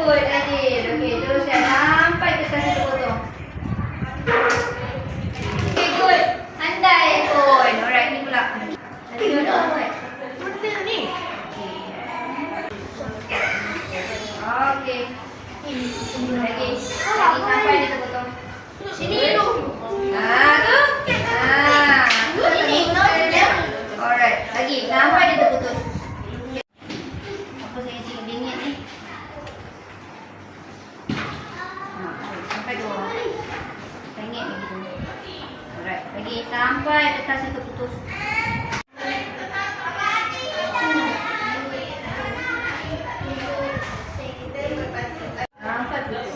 good, Adil. Okey, teruskan sampai kertas itu potong. Okey, good. Andai pun. Alright, ni pula. Tadi dua dah buat. Benda ni. Okey. Lagi sampai dia terpotong. Sini dulu. Tu. Ini guna. Alright, lagi sampai dia terputus. Apa saya isi bingit ni? Sampai dua. Bingit ni gitu. Alright, lagi sampai kertas itu terputus. Sampai putus.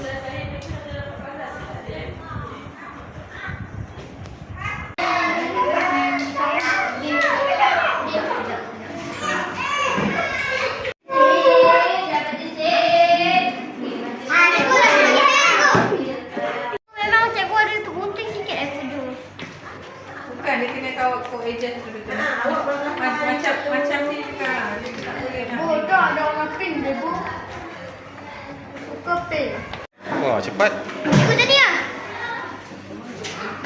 Memang cikgu ada tergunting sikit hujung. Bukan, dia kena kawat co-agent tu dia kena. Macam ni juga. Dia tak boleh nak. Bodoh ada orang pin dia bu. Buka pin. Wah, cepat. Cikgu tadi ah.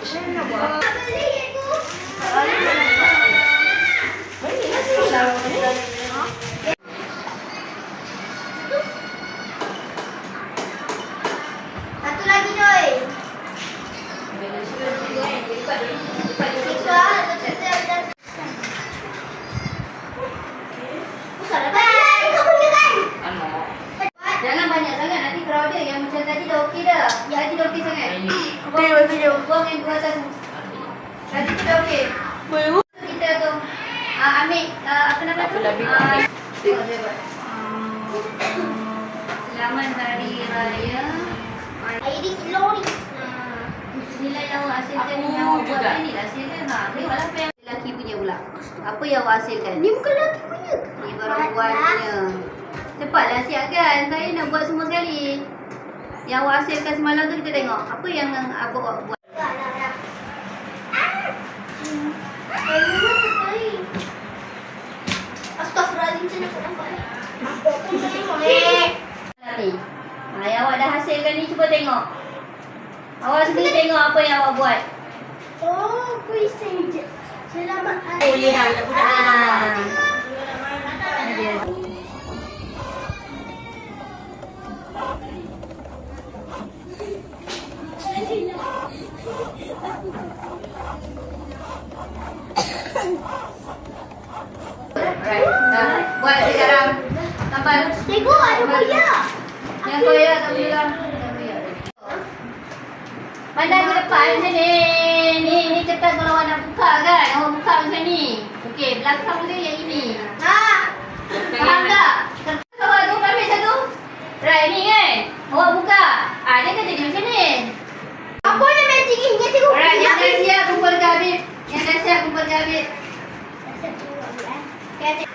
Saya nak buat. Beli cikgu. Satu lagi Joy. Jangan banyak sangat, nanti crowded. Yang macam tadi dah okey dah. Tadi dah okey sangat. Okey, video. Buang yang dua atas. Tadi tu dah okey. Boleh. Kita tu ambil apa nama tu? Tengok saya buat. Selamat Hari Raya. Airi kilori. Inilah yang awak hasilkan. Aku yang awak juga. buat ni lah hasilkan. Tengoklah apa yang lelaki punya pula. Apa yang awak hasilkan? Ni bukan lelaki punya. Ni perempuan punya. Cepatlah siapkan. Saya nak buat semua sekali. Yang awak hasilkan semalam tu kita tengok. Apa yang awak buat? Astaghfirullahaladzim, saya nak nampak ni. Ni. Yang awak dah hasilkan ni cuba tengok. Awak sendiri tengok apa yang awak buat. Oh, puisi je. Selamat hari. Oh, ya, budak nama. Ada. Alright, dah. Buat sekarang. Tambah. Cikgu ada buaya. Yang koyak tak boleh lah. Pandang ke depan macam ni. Ni kertas kalau awak nak buka kan. Awak buka macam ni. Okey, belakang dia yang ini. Faham tak? Kertas awak tu ambil satu. Right, ni kan. Awak buka. Dia kan jadi macam ni. Apa yang magic ni? Cikgu. Alright, yang dah siap kumpul ke Habib. Yang dah siap kumpul ke Habib. Okay, cikgu.